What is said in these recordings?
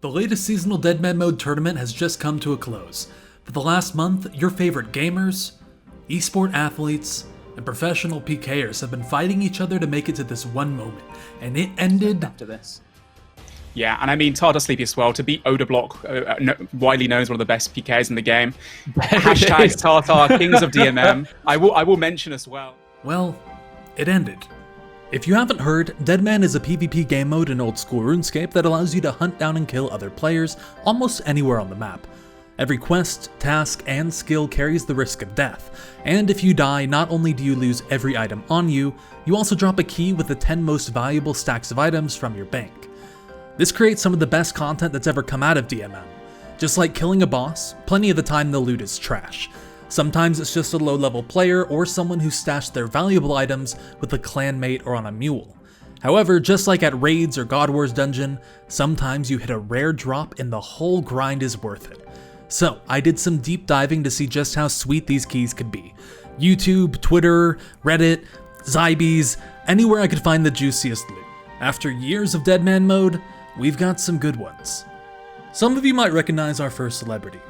The latest seasonal Deadman mode tournament has just come to a close. For the last month, your favorite gamers, esport athletes, and professional PKers have been fighting each other to make it to this one moment, and it ended after this. Yeah, and I mean, RsLavvi as well, to beat Odablock, widely known as one of the best PKs in the game. Hashtag Tartar, Kings of DMM. I will mention as well. Well, it ended. If you haven't heard, Deadman is a PvP game mode in Oldschool Runescape that allows you to hunt down and kill other players almost anywhere on the map. Every quest, task, and skill carries the risk of death, and if you die, not only do you lose every item on you, you also drop a key with the 10 most valuable stacks of items from your bank. This creates some of the best content that's ever come out of DMM. Just like killing a boss, plenty of the time the loot is trash. Sometimes it's just a low-level player or someone who stashed their valuable items with a clanmate or on a mule. However, just like at raids or God Wars dungeon, sometimes you hit a rare drop and the whole grind is worth it. So I did some deep diving to see just how sweet these keys could be. YouTube, Twitter, Reddit, Zybes, anywhere I could find the juiciest loot. After years of Deadman mode, we've got some good ones. Some of you might recognize our first celebrity.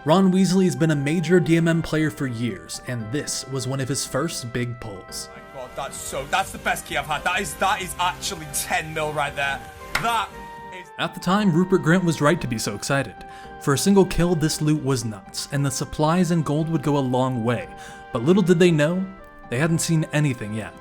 Ron Weasley has been a major DMM player for years, and this was one of his first big pulls. Oh my god, that's the best key I've had. That is actually 10 mil right there. That is... At the time, Rupert Grint was right to be so excited. For a single kill, this loot was nuts, and the supplies and gold would go a long way, but little did they know, they hadn't seen anything yet.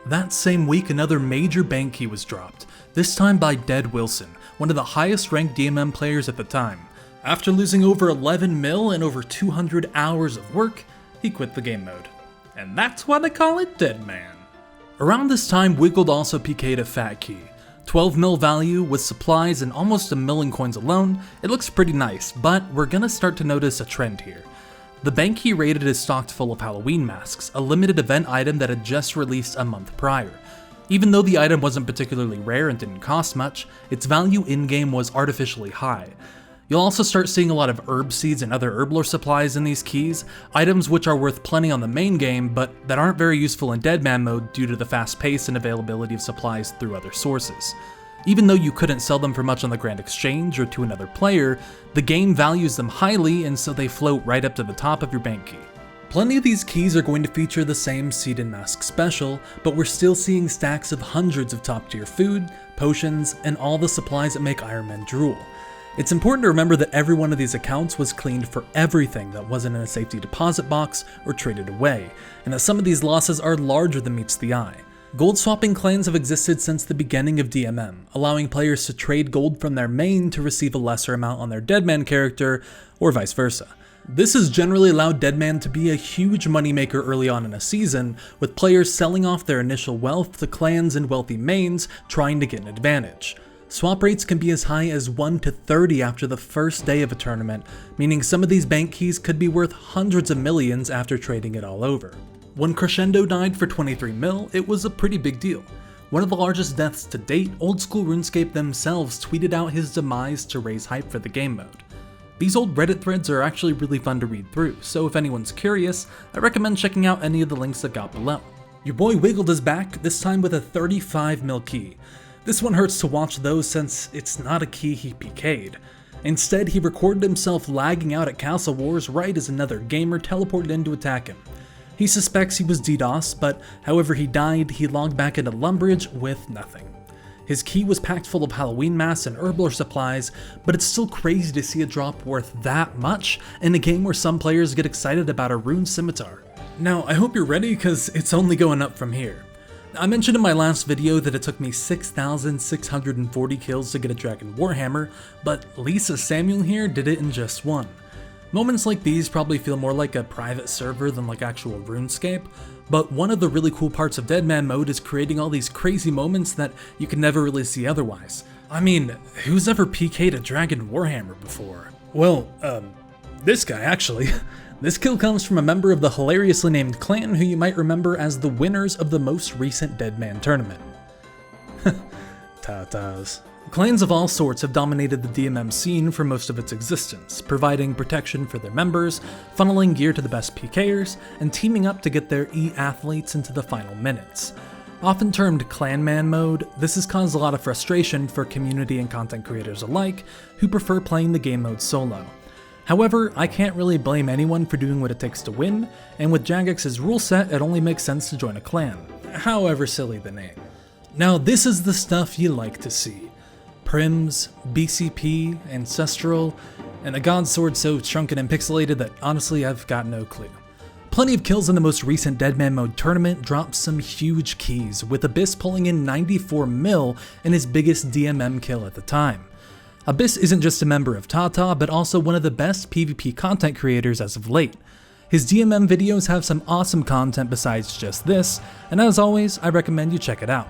That same week, another major bank key was dropped, this time by Dead Wilson, one of the highest ranked DMM players at the time. After losing over 11 mil and over 200 hours of work, he quit the game mode. And that's why they call it Deadman. Around this time, Wiggled also PK'd a fat key. 12 mil value with supplies and almost a million coins alone, it looks pretty nice, but we're gonna start to notice a trend here. The bank he raided is stocked full of Halloween masks, a limited event item that had just released a month prior. Even though the item wasn't particularly rare and didn't cost much, its value in-game was artificially high. You'll also start seeing a lot of herb seeds and other herblore supplies in these keys, items which are worth plenty on the main game, but that aren't very useful in Deadman mode due to the fast pace and availability of supplies through other sources. Even though you couldn't sell them for much on the Grand Exchange or to another player, the game values them highly and so they float right up to the top of your bank key. Plenty of these keys are going to feature the same seed and mask special, but we're still seeing stacks of hundreds of top tier food, potions, and all the supplies that make Iron Man drool. It's important to remember that every one of these accounts was cleaned for everything that wasn't in a safety deposit box or traded away, and that some of these losses are larger than meets the eye. Gold swapping clans have existed since the beginning of DMM, allowing players to trade gold from their main to receive a lesser amount on their Deadman character, or vice versa. This has generally allowed Deadman to be a huge moneymaker early on in a season, with players selling off their initial wealth to clans and wealthy mains trying to get an advantage. Swap rates can be as high as 1 to 30 after the first day of a tournament, meaning some of these bank keys could be worth hundreds of millions after trading it all over. When Crashendo died for 23 mil, it was a pretty big deal. One of the largest deaths to date, Oldschool Runescape themselves tweeted out his demise to raise hype for the game mode. These old Reddit threads are actually really fun to read through, so if anyone's curious, I recommend checking out any of the links I've got below. Your boy Wiggled is back, this time with a 35 mil key. This one hurts to watch though since it's not a key he PK'd. Instead, he recorded himself lagging out at Castle Wars right as another gamer teleported in to attack him. He suspects he was DDoS, but however he died, he logged back into Lumbridge with nothing. His key was packed full of Halloween masks and herblore supplies, but it's still crazy to see a drop worth that much in a game where some players get excited about a rune scimitar. Now, I hope you're ready because it's only going up from here. I mentioned in my last video that it took me 6,640 kills to get a Dragon Warhammer, but Lisa Samuel here did it in just one. Moments like these probably feel more like a private server than like actual RuneScape, but one of the really cool parts of Deadman mode is creating all these crazy moments that you can never really see otherwise. I mean, who's ever PK'd a Dragon Warhammer before? Well, this guy actually. This kill comes from a member of the hilariously named clan who you might remember as the winners of the most recent Deadman tournament. Tatas. Clans of all sorts have dominated the DMM scene for most of its existence, providing protection for their members, funneling gear to the best PKers, and teaming up to get their E-athletes into the final minutes. Often termed Clanman mode, this has caused a lot of frustration for community and content creators alike who prefer playing the game mode solo. However, I can't really blame anyone for doing what it takes to win, and with Jagex's rule set, it only makes sense to join a clan, however silly the name. Now this is the stuff you like to see. Prims, BCP, Ancestral, and a God Sword so shrunken and pixelated that honestly I've got no clue. Plenty of kills in the most recent Deadman mode tournament dropped some huge keys, with Abyss pulling in 94 mil in his biggest DMM kill at the time. Abyss isn't just a member of Tata, but also one of the best PvP content creators as of late. His DMM videos have some awesome content besides just this, and as always, I recommend you check it out.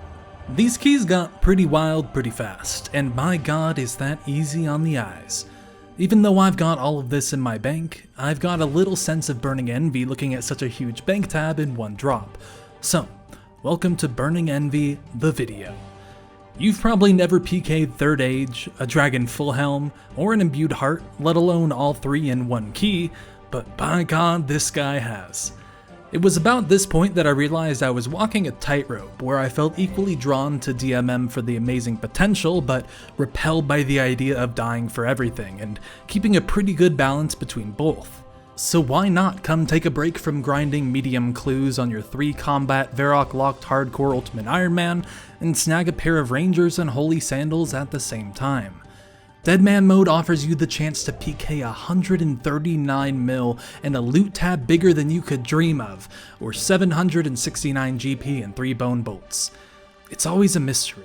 These keys got pretty wild pretty fast, and my god is that easy on the eyes. Even though I've got all of this in my bank, I've got a little sense of burning envy looking at such a huge bank tab in one drop. So, welcome to Burning Envy, the video. You've probably never PK'd Third Age, a Dragon Full Helm, or an Imbued Heart, let alone all three in one key, but by god this guy has. It was about this point that I realized I was walking a tightrope where I felt equally drawn to DMM for the amazing potential, but repelled by the idea of dying for everything, and keeping a pretty good balance between both. So why not come take a break from grinding medium clues on your 3-combat Varrock locked hardcore Ultimate Iron Man and snag a pair of Rangers and Holy Sandals at the same time? Deadman mode offers you the chance to PK 139 mil and a loot tab bigger than you could dream of, or 769 GP and 3 bone bolts. It's always a mystery.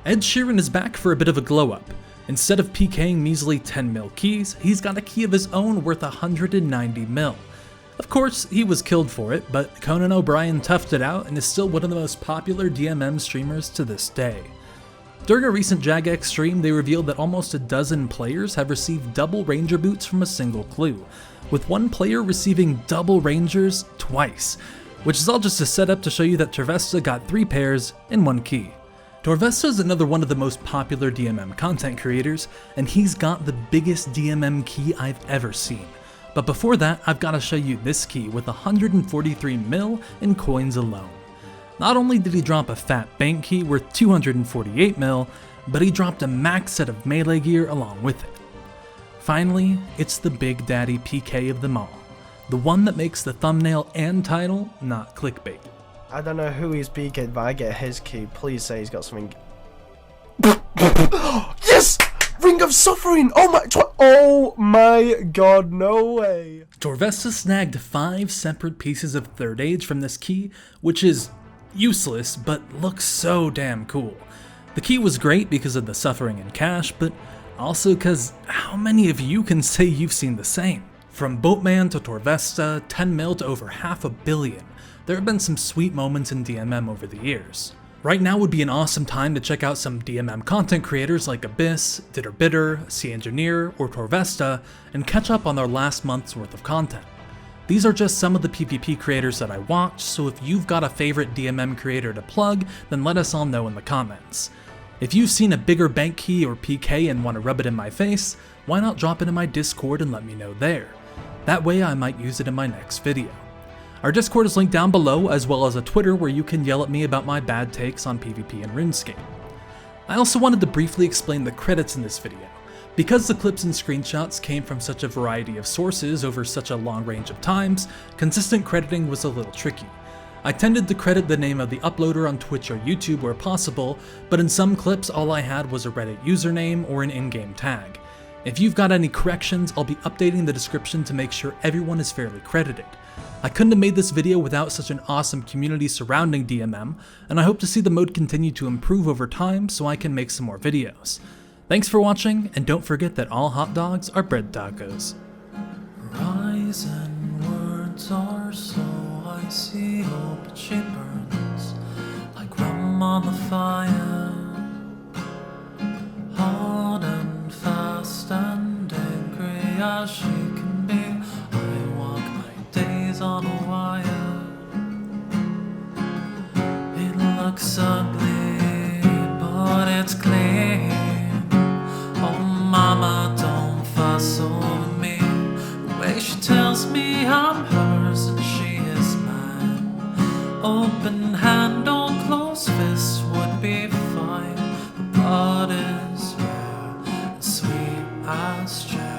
Ed Sheeran is back for a bit of a glow up. Instead of PKing measly 10 mil keys, he's got a key of his own worth 190 mil. Of course, he was killed for it, but Conan O'Brien toughed it out and is still one of the most popular DMM streamers to this day. During a recent Jagex stream, they revealed that almost a dozen players have received double Ranger boots from a single clue, with one player receiving double Rangers twice, which is all just a setup to show you that Torvesta got 3 pairs in one key. Torvesta is another one of the most popular DMM content creators, and he's got the biggest DMM key I've ever seen. But before that, I've got to show you this key with 143 mil in coins alone. Not only did he drop a fat bank key worth 248 mil, but he dropped a max set of melee gear along with it. Finally, it's the Big Daddy PK of them all, the one that makes the thumbnail and title not clickbait. I don't know who he's PK'd, but I get his key. Please say he's got something. Yes! Ring of Suffering! Oh my god, no way! Torvesta snagged 5 separate pieces of Third Age from this key, which is useless, but looks so damn cool. The key was great because of the Suffering and cash, but also because how many of you can say you've seen the same? From Boatman to Torvesta, 10 mil to over $500 million. There have been some sweet moments in DMM over the years. Right now would be an awesome time to check out some DMM content creators like Abyss, Bitter, Sea Engineer, or Torvesta, and catch up on their last month's worth of content. These are just some of the PvP creators that I watch, so if you've got a favorite DMM creator to plug, then let us all know in the comments. If you've seen a bigger bank key or PK and want to rub it in my face, why not drop it in my Discord and let me know there? That way I might use it in my next video. Our Discord is linked down below, as well as a Twitter where you can yell at me about my bad takes on PvP and RuneScape. I also wanted to briefly explain the credits in this video. Because the clips and screenshots came from such a variety of sources over such a long range of times, consistent crediting was a little tricky. I tended to credit the name of the uploader on Twitch or YouTube where possible, but in some clips all I had was a Reddit username or an in-game tag. If you've got any corrections, I'll be updating the description to make sure everyone is fairly credited. I couldn't have made this video without such an awesome community surrounding DMM, and I hope to see the mode continue to improve over time so I can make some more videos. Thanks for watching, and don't forget that all hot dogs are bread tacos. Rising words are so icy, oh, but she burns like rum on the fire. Hot and fast and angry as she can be, I walk my days on a wire. It looks ugly, but it's clean. Oh mama, don't fuss over me. The way she tells me I'm hers and she is mine. Open hand, don't close astray.